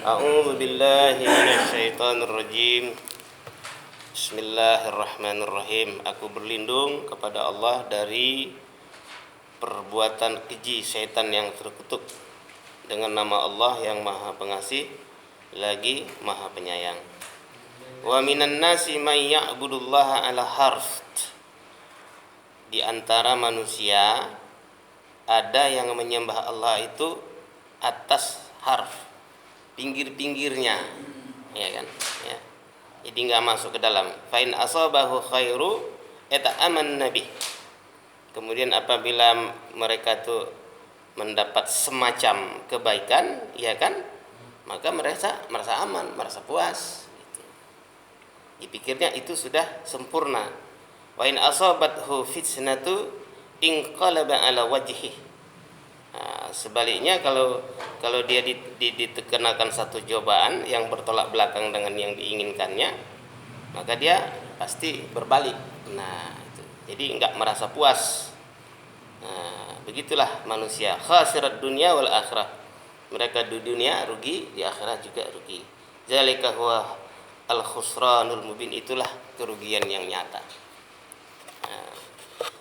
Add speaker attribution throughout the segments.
Speaker 1: A'udzu billahi minasyaitonir rajim. Bismillahirrahmanirrahim. Aku berlindung kepada Allah dari perbuatan keji syaitan yang terkutuk. Dengan nama Allah yang Maha Pengasih lagi Maha Penyayang. Wa minan nasi may ya'budullaha ala harf. Di antara manusia ada yang menyembah Allah itu atas harf, pinggir-pinggirnya, ya kan, ya. Jadi nggak masuk ke dalam. Fa in asabahu khairu eta'aman nabi. Kemudian apabila mereka tuh mendapat semacam kebaikan, ya kan, maka merasa aman, merasa puas. Gitu. Dipikirnya itu sudah sempurna. Wa in asabathu fitnatu inqalaba ala wajhihi. Nah, sebaliknya kalau dia dikenakan satu cobaan yang bertolak belakang dengan yang diinginkannya, maka dia pasti berbalik. Nah, itu. Jadi enggak merasa puas. Nah, begitulah manusia, khasirat dunia wal akhirah. Mereka di dunia rugi, di akhirat juga rugi. Zalika huwa al khusranul mubin, itulah kerugian yang nyata.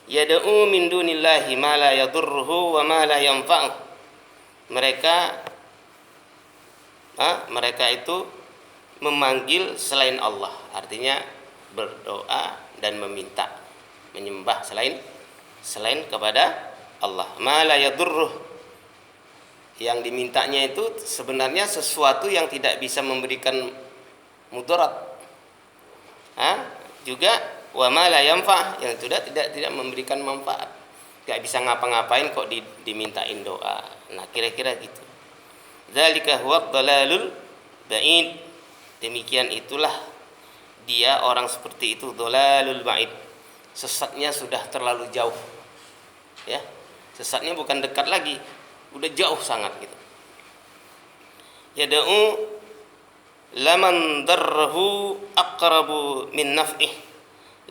Speaker 1: Yad'u min dunillahi ma la yadurruhu wa ma la yanfa'u. Mereka itu memanggil selain Allah, artinya berdoa dan meminta, menyembah selain kepada Allah. Ma la yadurruh, yang dimintanya itu sebenarnya sesuatu yang tidak bisa memberikan mudarat. Juga wa ma la yanfa', yang sudah tidak memberikan manfaat, enggak bisa ngapa-ngapain kok dimintain doa. Nah, kira-kira gitu. Zalika huwa dhalalul ba'id. Demikian itulah dia orang seperti itu, dhalalul ba'id. Sesatnya sudah terlalu jauh. Ya. Sesatnya bukan dekat lagi, udah jauh sangat gitu. Yad'u laman darruhu aqrabu min naf'ih.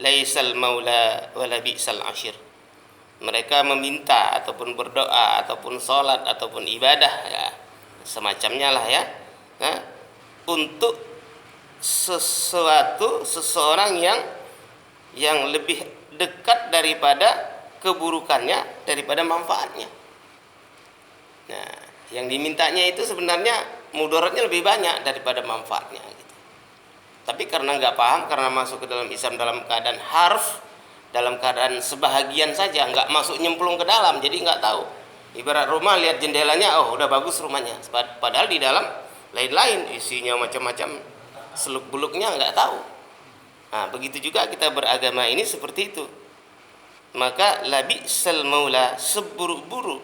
Speaker 1: Laisal maula wala bi'sal ashir. Mereka meminta ataupun berdoa ataupun sholat ataupun ibadah, ya, semacamnya lah, ya, untuk seseorang yang lebih dekat daripada keburukannya daripada manfaatnya. Nah, yang dimintanya itu sebenarnya mudaratnya lebih banyak daripada manfaatnya. Tapi karena nggak paham, karena masuk ke dalam Islam dalam keadaan harf, dalam keadaan sebahagian saja, nggak masuk nyemplung ke dalam, jadi nggak tahu. Ibarat rumah, lihat jendelanya, oh udah bagus rumahnya, padahal di dalam lain-lain, isinya macam-macam, seluk beluknya nggak tahu. Nah, begitu juga kita beragama ini seperti itu. Maka labi sal maula, seburuk-buruk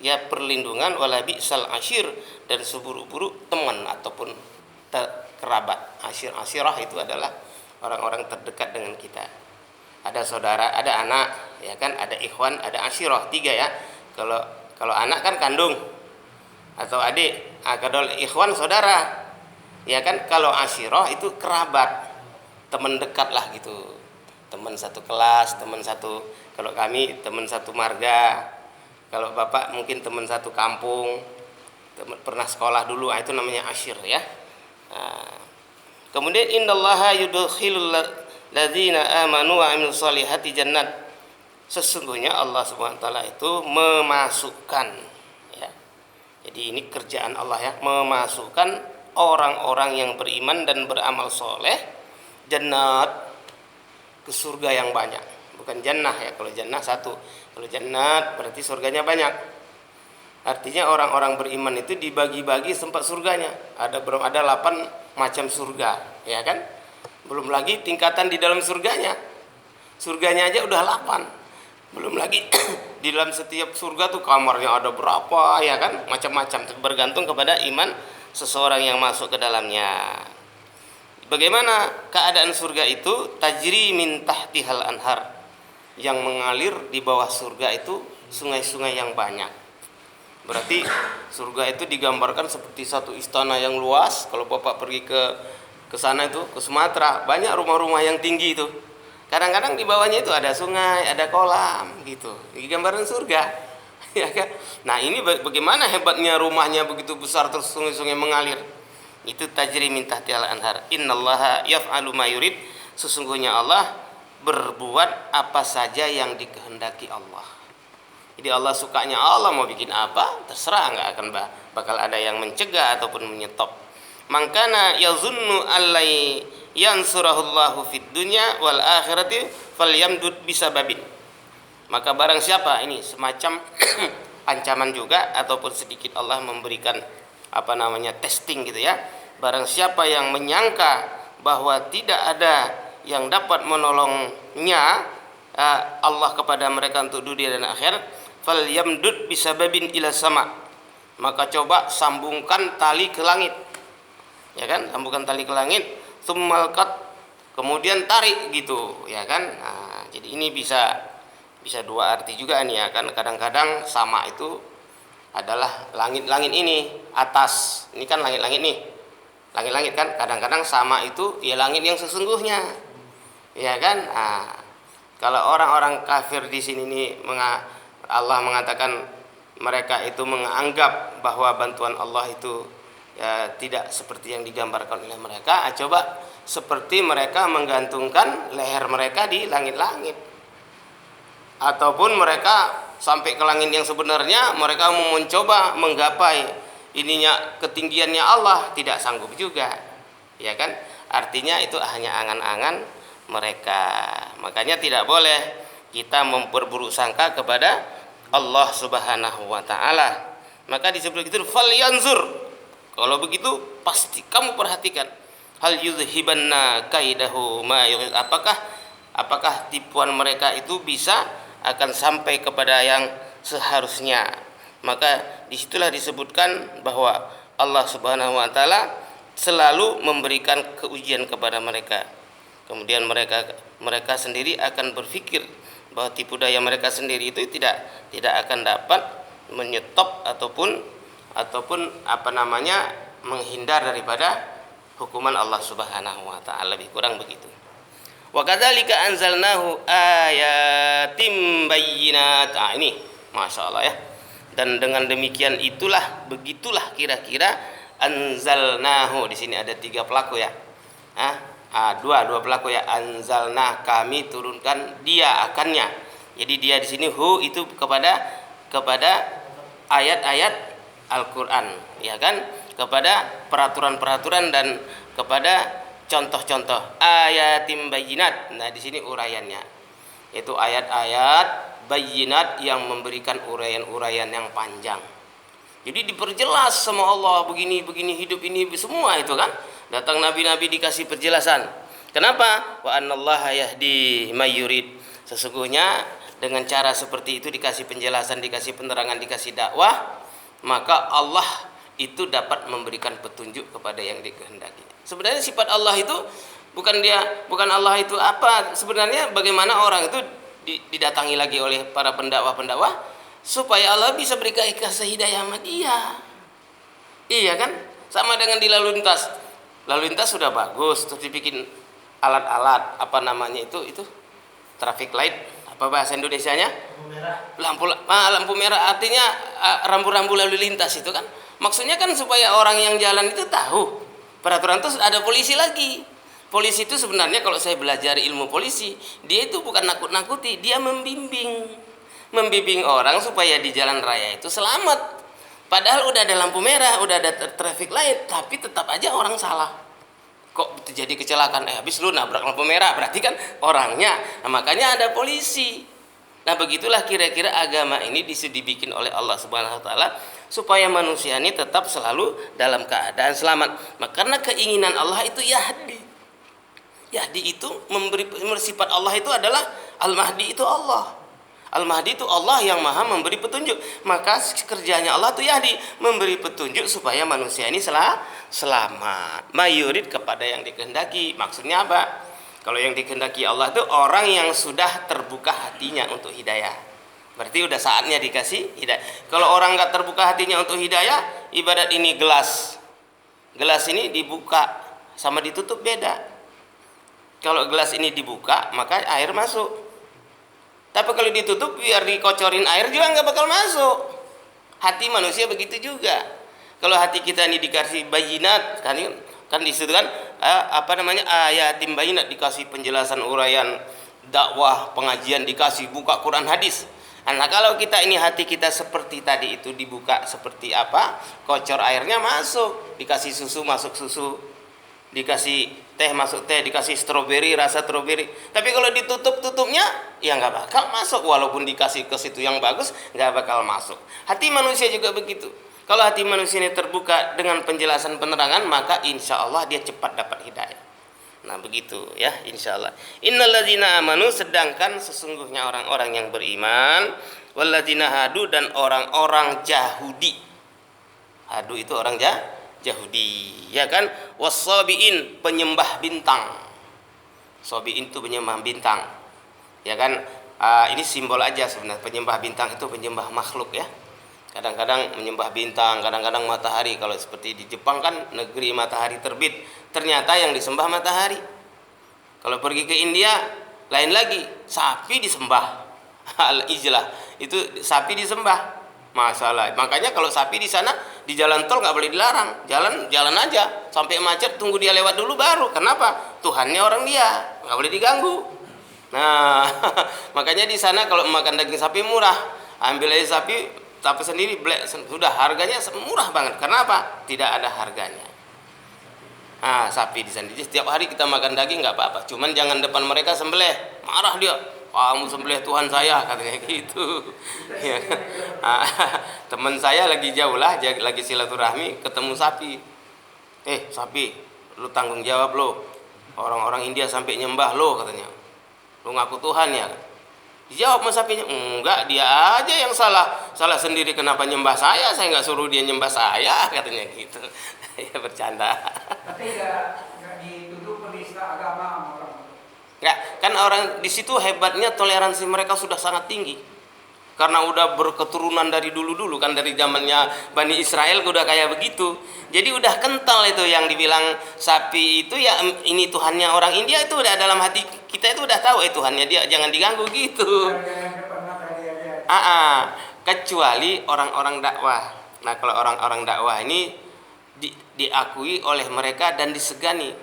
Speaker 1: ya perlindungan, wala bi'sal ashir, dan seburuk-buruk teman ataupun kerabat. Ashirah itu adalah orang-orang terdekat dengan kita. Ada saudara, ada anak, ya kan, ada ikhwan, ada ashirah, 3 ya. Kalau anak kan kandung atau adik, kalau ikhwan saudara, ya kan. Kalau ashirah itu kerabat, teman dekat lah gitu, teman satu kelas, teman satu, kalau kami teman satu marga, kalau bapak mungkin teman satu kampung, teman pernah sekolah dulu, itu namanya ashir, ya. Kemudian innallaha yudkhilul ladzina amanu wa amilus solihati jannat. Sesungguhnya Allah Subhanahu wa taala itu memasukkan, ya. Jadi ini kerjaan Allah, ya, memasukkan orang-orang yang beriman dan beramal soleh jannat, ke surga yang banyak. Bukan jannah, ya, kalau jannah satu. Kalau jannat berarti surganya banyak. Artinya orang-orang beriman itu dibagi-bagi tempat surganya. Ada 8 macam surga, ya kan? Belum lagi tingkatan di dalam surganya. Surganya aja udah 8. Belum lagi di dalam setiap surga tuh kamarnya ada berapa, ya kan? Macam-macam, bergantung kepada iman seseorang yang masuk ke dalamnya. Bagaimana keadaan surga itu? Tajri min tahtihal anhar. Yang mengalir di bawah surga itu sungai-sungai yang banyak. Berarti surga itu digambarkan seperti satu istana yang luas. Kalau Bapak pergi ke sana itu, ke Sumatera, banyak rumah-rumah yang tinggi itu. Kadang-kadang di bawahnya itu ada sungai, ada kolam gitu. Ini gambaran surga. Ya kan? Nah, ini bagaimana hebatnya rumahnya begitu besar terus sungai-sungai mengalir. Itu tajri min tahtihal anhar. Innallaha yaf'alu ma yurid. Sesungguhnya Allah berbuat apa saja yang dikehendaki Allah. Jadi Allah sukanya Allah mau bikin apa, terserah, nggak akan bakal ada yang mencegah ataupun menyetop. Mangkana yazunnu allai yansurahullahu fid dunya wal akhirati falyamdud bisababin. Maka barang siapa, ini semacam ancaman juga ataupun sedikit Allah memberikan testing gitu ya. Barang siapa yang menyangka bahwa tidak ada yang dapat menolongnya Allah kepada mereka untuk dunia dan akhirat, falyamdud bisababin ila sama. Maka coba sambungkan tali ke langit. Ya kan? Sambungkan tali ke langit, tsummalqat, kemudian tarik gitu, ya kan? Nah, jadi ini bisa dua arti juga nih ya kan. Kadang-kadang sama itu adalah langit-langit ini atas. Ini kan langit-langit nih. Langit-langit kan kadang-kadang sama itu ya langit yang sesungguhnya. Ya kan? Nah, kalau orang-orang kafir di sini nih Allah mengatakan mereka itu menganggap bahwa bantuan Allah itu ya tidak seperti yang digambarkan oleh mereka. Coba seperti mereka menggantungkan leher mereka di langit-langit, ataupun mereka sampai ke langit yang sebenarnya, mereka mau mencoba menggapai ininya ketinggiannya Allah, tidak sanggup juga, ya kan? Artinya itu hanya angan-angan mereka. Makanya tidak boleh kita memperburuk sangka kepada Allah Subhanahu wa taala. Maka disebut itu falyanzur. Kalau begitu pasti kamu perhatikan, hal yuzhibanna kaidahu ma yurid. Apakah tipuan mereka itu bisa akan sampai kepada yang seharusnya. Maka disitulah disebutkan bahwa Allah Subhanahu wa taala selalu memberikan keujian kepada mereka. Kemudian mereka sendiri akan berpikir bahwa tipu daya mereka sendiri itu tidak akan dapat menyetop ataupun menghindar daripada hukuman Allah Subhanahu wa taala. Lebih kurang begitu. Wa kadzalika anzalnahu ayatim bayyinat. Ini Masya Allah ya. Dan dengan demikian begitulah kira-kira anzalnahu. Di sini ada 3 pelaku ya. Dua pelaku ya. Anzalna, kami turunkan, dia akannya. Jadi dia di sini itu kepada ayat-ayat Al-Qur'an, ya kan? Kepada peraturan-peraturan dan kepada contoh-contoh ayatim bayyinat. Nah, di sini uraiannya. Itu ayat-ayat bayyinat yang memberikan uraian-uraian yang panjang. Jadi diperjelas sama Allah begini hidup ini semua itu kan. Datang nabi-nabi dikasih penjelasan. Kenapa? Wa annallaha yahdi may yurid. Sesungguhnya dengan cara seperti itu dikasih penjelasan, dikasih penerangan, dikasih dakwah, maka Allah itu dapat memberikan petunjuk kepada yang dikehendaki. Sebenarnya sifat Allah itu bukan Allah itu apa? Sebenarnya bagaimana orang itu didatangi lagi oleh para pendakwah supaya Allah bisa berikan hidayah sama dia. Iya kan? Sama dengan di lalu lintas. Lalu lintas sudah bagus, terus dibikin alat-alat itu traffic light, apa bahasa Indonesianya? Lampu merah artinya rambu-rambu lalu lintas itu kan. Maksudnya kan supaya orang yang jalan itu tahu. Peraturan itu ada polisi lagi. Polisi itu sebenarnya kalau saya belajar ilmu polisi, dia itu bukan nakut-nakuti, dia membimbing orang supaya di jalan raya itu selamat. Padahal udah ada lampu merah, udah ada traffic light, tapi tetap aja orang salah. Kok terjadi kecelakaan? Habis lu nabrak lampu merah, berarti kan orangnya. Nah, makanya ada polisi. Nah, begitulah kira-kira agama ini dibikin oleh Allah Subhanahu wa taala supaya manusia ini tetap selalu dalam keadaan selamat. Karena keinginan Allah itu Yahdi. Yahdi itu sifat Allah itu adalah Al-Mahdi itu Allah. Al-Mahdi itu Allah yang maha memberi petunjuk. Maka kerjanya Allah itu Yahdi, memberi petunjuk supaya manusia ini selamat. Mayurid kepada yang dikehendaki. Maksudnya apa? Kalau yang dikehendaki Allah itu orang yang sudah terbuka hatinya untuk hidayah. Berarti udah saatnya dikasih hidayah. Kalau orang nggak terbuka hatinya untuk hidayah, ibarat ini gelas. Gelas ini dibuka sama ditutup beda. Kalau gelas ini dibuka, maka air masuk. Tapi kalau ditutup biar dikocorin air juga nggak bakal masuk. Hati manusia begitu juga. Kalau hati kita ini dikasih bayinat, kan di situ kan ayatim bayinat, dikasih penjelasan uraian dakwah, pengajian, dikasih buka Quran hadis. Nah, kalau kita ini hati kita seperti tadi itu dibuka seperti apa? Kocor airnya masuk, dikasih susu masuk susu, dikasih teh masuk teh, dikasih stroberi rasa stroberi. Tapi kalau ditutup tutupnya ya nggak bakal masuk, walaupun dikasih ke situ yang bagus nggak bakal masuk. Hati manusia juga begitu. Kalau hati manusia ini terbuka dengan penjelasan penerangan, maka insya Allah dia cepat dapat hidayah. Nah begitu ya, insya Allah. Innalladzina amanu, sedangkan sesungguhnya orang-orang yang beriman, walladzina hadu, dan orang-orang Yahudi. Hadu itu orang Yahudi, ya kan? Wassabiin, penyembah bintang. Sabiin itu penyembah bintang, ya kan? Ini simbol aja sebenarnya. Penyembah bintang itu penyembah makhluk ya. Kadang-kadang menyembah bintang, kadang-kadang matahari. Kalau seperti di Jepang kan negeri matahari terbit, ternyata yang disembah matahari. Kalau pergi ke India lain lagi, sapi disembah. Al-ijlah itu sapi disembah. Masalah. Makanya kalau sapi di sana di jalan tol nggak boleh dilarang, jalan aja sampai macet, tunggu dia lewat dulu baru. Kenapa? Tuhannya orang dia, nggak boleh diganggu. Nah, makanya di sana kalau makan daging sapi murah, ambil aja sapi sendiri, sudah harganya murah banget. Karena apa? Tidak ada harganya. Sapi di sana. Jadi setiap hari kita makan daging nggak apa-apa. Cuman jangan depan mereka sembelih. Marah dia. Kamu sembelih Tuhan saya, katanya gitu. Ya. Teman saya lagi jauh lah, lagi silaturahmi, ketemu sapi. Sapi, lu tanggung jawab lo. Orang-orang India sampai nyembah lo, katanya. Lu ngaku Tuhan ya? Dijawab sama sapinya, enggak, dia aja yang salah sendiri, kenapa nyembah saya nggak suruh dia nyembah saya, katanya gitu. Ya bercanda. Tapi nggak dituduh penista agama orang. Nggak, kan orang di situ hebatnya toleransi mereka sudah sangat tinggi, karena udah berketurunan dari dulu kan, dari zamannya Bani Israel udah kayak begitu. Jadi udah kental itu yang dibilang sapi itu ya ini Tuhannya orang India, itu udah dalam hati kita, itu udah tahu Tuhannya dia, jangan diganggu gitu. Kecuali orang-orang dakwah. Nah kalau orang-orang dakwah ini diakui oleh mereka dan disegani.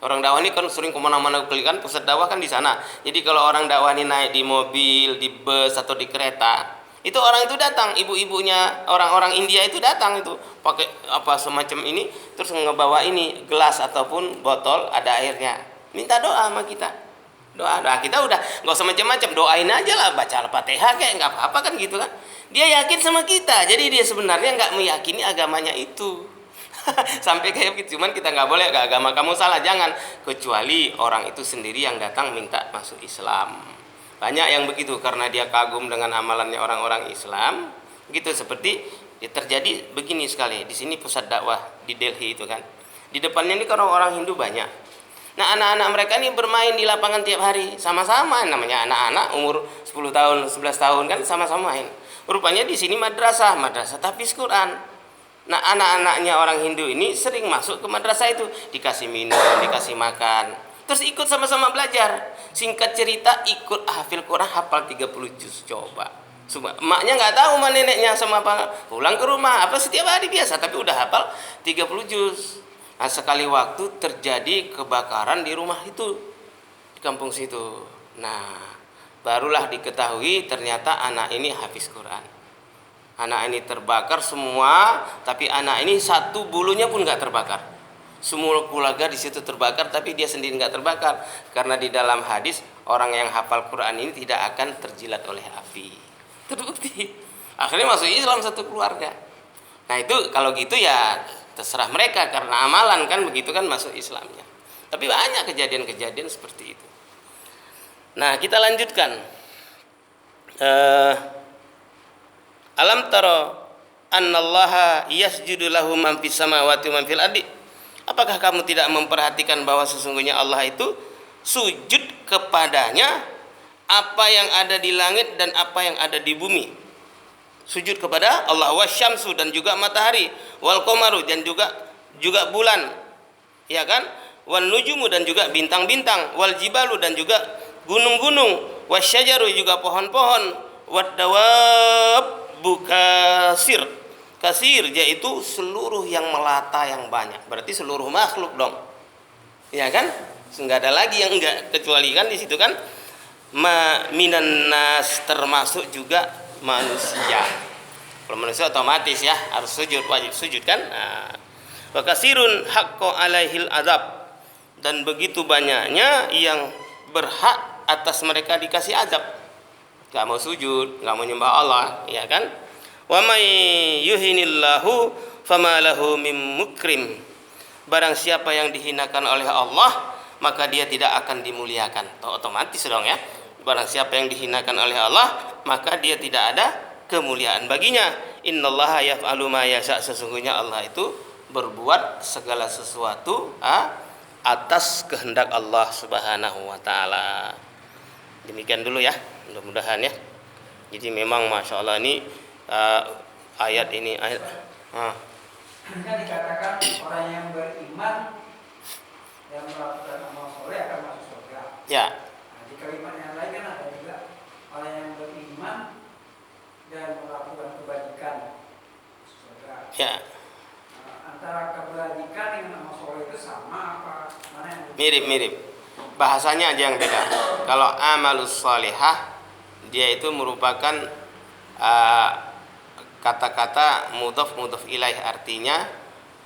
Speaker 1: Orang dakwah ini kan sering kemana-mana, kan pusat dakwah kan di sana. Jadi kalau orang dakwah ini naik di mobil, di bus atau di kereta, itu orang itu datang, ibu-ibunya orang-orang India itu datang, itu pakai apa semacam ini, terus ngebawa ini gelas ataupun botol ada airnya, minta doa sama kita. Doa kita udah nggak usah macam-macam, doain aja lah, baca Al-Fatihah kayak nggak apa-apa kan gitu kan. Dia yakin sama kita, jadi dia sebenarnya nggak meyakini agamanya itu. Sampai kayak gitu. Cuman kita nggak boleh, agama kamu salah, jangan, kecuali orang itu sendiri yang datang minta masuk Islam. Banyak yang begitu karena dia kagum dengan amalannya orang-orang Islam gitu. Seperti terjadi begini sekali di sini pusat dakwah di Delhi itu kan, di depannya ini kan orang Hindu banyak. Nah anak-anak mereka ini bermain di lapangan tiap hari sama-sama, namanya anak-anak umur 10 tahun 11 tahun kan sama-sama main. Rupanya di sini madrasah tahfiz Quran. Nah anak-anaknya orang Hindu ini sering masuk ke madrasah itu, dikasih minum, dikasih makan, terus ikut sama-sama belajar. Singkat cerita ikut hafil Quran, hafal 30 juz. Coba emaknya nggak tahu sama neneknya sama apa, pulang ke rumah apa setiap hari biasa, tapi udah hafal 30 juz. Nah sekali waktu terjadi kebakaran di rumah itu, di kampung situ. Nah barulah diketahui ternyata anak ini hafiz Quran. Anak ini terbakar semua, tapi anak ini satu bulunya pun nggak terbakar. Semua keluarga di situ terbakar, tapi dia sendiri nggak terbakar, karena di dalam hadis orang yang hafal Quran ini tidak akan terjilat oleh api. Terbukti. Akhirnya masuk Islam satu keluarga. Nah itu kalau gitu ya terserah mereka, karena amalan kan begitu kan masuk Islamnya. Tapi banyak kejadian-kejadian seperti itu. Nah kita lanjutkan. Alam taro annallaha yasjudu lahu man fis samawati wa man fil ardi. Apakah kamu tidak memperhatikan bahwa sesungguhnya Allah itu sujud kepadanya apa yang ada di langit dan apa yang ada di bumi. Sujud kepada Allah, wasyamsu, dan juga matahari, wal qamaru, dan juga bulan, ya kan? Wan nujumu, dan juga bintang-bintang, wal jibalu, dan juga gunung-gunung, wasyajaru, juga pohon-pohon, wad dawab bukasir. Kasir yaitu seluruh yang melata yang banyak. Berarti seluruh makhluk dong. Ya kan? Enggak ada lagi yang enggak, kecuali kan di situ kan minan nas, termasuk juga manusia. Kalau manusia otomatis ya harus sujud, wajib sujud kan? Nah, wa kasirun haqqo alaihil azab, dan begitu banyaknya yang berhak atas mereka dikasih azab. Enggak mau sujud, enggak mau nyembah Allah, ya kan? Wa may yuhinillahu fama lahu mim mukrim. Barang siapa yang dihinakan oleh Allah, maka dia tidak akan dimuliakan. Otomatis dong ya. Barang siapa yang dihinakan oleh Allah, maka dia tidak ada kemuliaan baginya. Innallaha yaf'alu ma yasha. Sesungguhnya Allah itu berbuat segala sesuatu atas kehendak Allah Subhanahu wa taala. Demikian dulu ya, mudah-mudahan ya. Jadi memang Masya Allah ini ayat ini
Speaker 2: kan dikatakan orang yang beriman yang melakukan amal soleh akan masuk surga.
Speaker 1: Ya.
Speaker 2: Nah, di kalimat yang lain kan ada juga orang yang beriman dan melakukan kebajikan masuk surga.
Speaker 1: Ya.
Speaker 2: Antara kebajikan dengan amal soleh itu sama apa? Mana yang
Speaker 1: Mirip-mirip. Bahasanya aja yang beda. Kalau amalus salihah, dia itu merupakan kata-kata mudhaf ilaih, artinya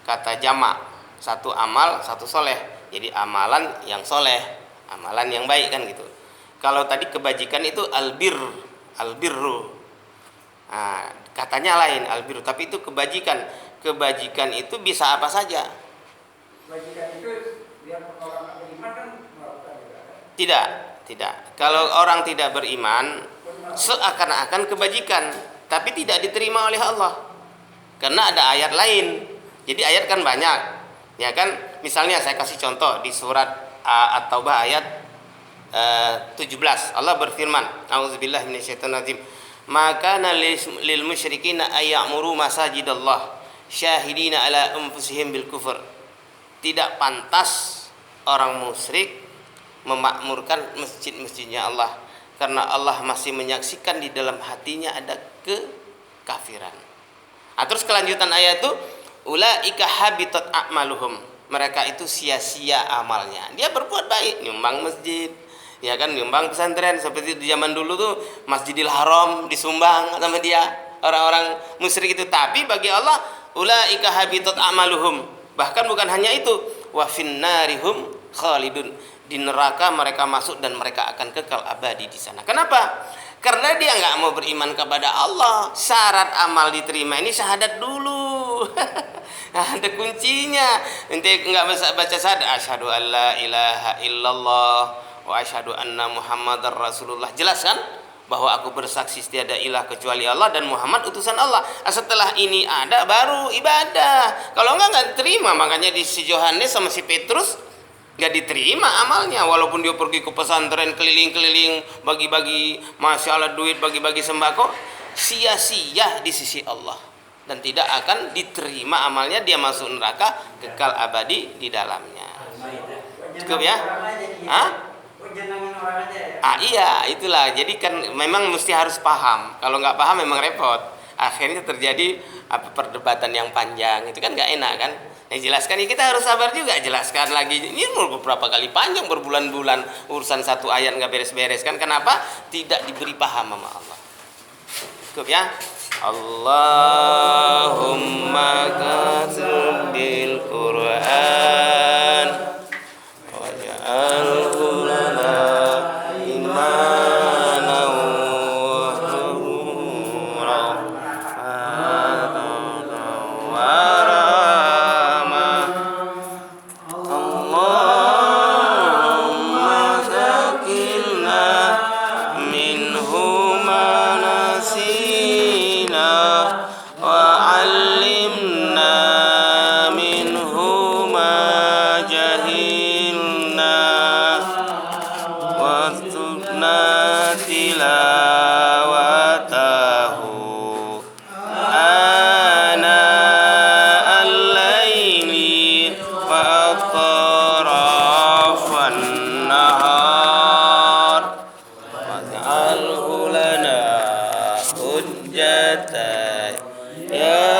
Speaker 1: kata jamak, satu amal satu soleh, jadi amalan yang soleh, amalan yang baik kan gitu. Kalau tadi kebajikan itu albirru, nah, katanya lain albirru, tapi itu kebajikan itu bisa apa saja.
Speaker 2: kebajikan itu dia orang beriman kan melakukan juga.
Speaker 1: Tidak. Kalau orang tidak beriman, seakan-akan kebajikan, tapi tidak diterima oleh Allah. Karena ada ayat lain. Jadi ayat kan banyak. Ya kan? Misalnya saya kasih contoh di surat At-Taubah ayat 17. Allah berfirman, A'udzubillahi minasyaitonirrajim. Maka lil musyrikina ayyamuru masajidallah syahidina ala anfusihim bil kufur. Tidak pantas orang musyrik memakmurkan masjid-masjidnya Allah, karena Allah masih menyaksikan di dalam hatinya ada kekafiran. Terus kelanjutan ayat itu, ulaika habitat a'maluhum. Mereka itu sia-sia amalnya. Dia berbuat baik, nyumbang masjid, ya kan, nyumbang pesantren, seperti di zaman dulu tuh Masjidil Haram disumbang sama dia, orang-orang musyrik itu. Tapi bagi Allah, ulaika habitat a'maluhum. Bahkan bukan hanya itu, wa finnarihum khalidun. Di neraka mereka masuk dan mereka akan kekal abadi di sana. Kenapa? Karena dia nggak mau beriman kepada Allah. Syarat amal diterima ini syahadat dulu. Ada kuncinya. Nanti nggak bisa baca syahadat, asyhadu an la ilaha illallah wa asyhadu anna muhammadar rasulullah. Jelas kan? Bahwa aku bersaksi tiada ilah kecuali Allah dan Muhammad utusan Allah. Setelah ini ada baru ibadah. Kalau nggak diterima. Makanya di si Yohanes sama si Petrus nggak diterima amalnya, walaupun dia pergi ke pesantren keliling-keliling bagi-bagi masya Allah duit, bagi-bagi sembako, sia-sia di sisi Allah dan tidak akan diterima amalnya. Dia masuk neraka kekal abadi di dalamnya. Cukup ya? Iya, itulah. Jadi kan memang mesti harus paham. Kalau nggak paham memang repot. Akhirnya terjadi perdebatan yang panjang. Itu kan nggak enak kan? Jelaskan, ya kita harus sabar juga, jelaskan lagi. Ini beberapa kali panjang, berbulan-bulan urusan satu ayat nggak beres-beres kan? Kenapa? Tidak diberi paham sama Allah. Cukup ya. Allahumma qasim bil Quran waj'alhu lana imanan ya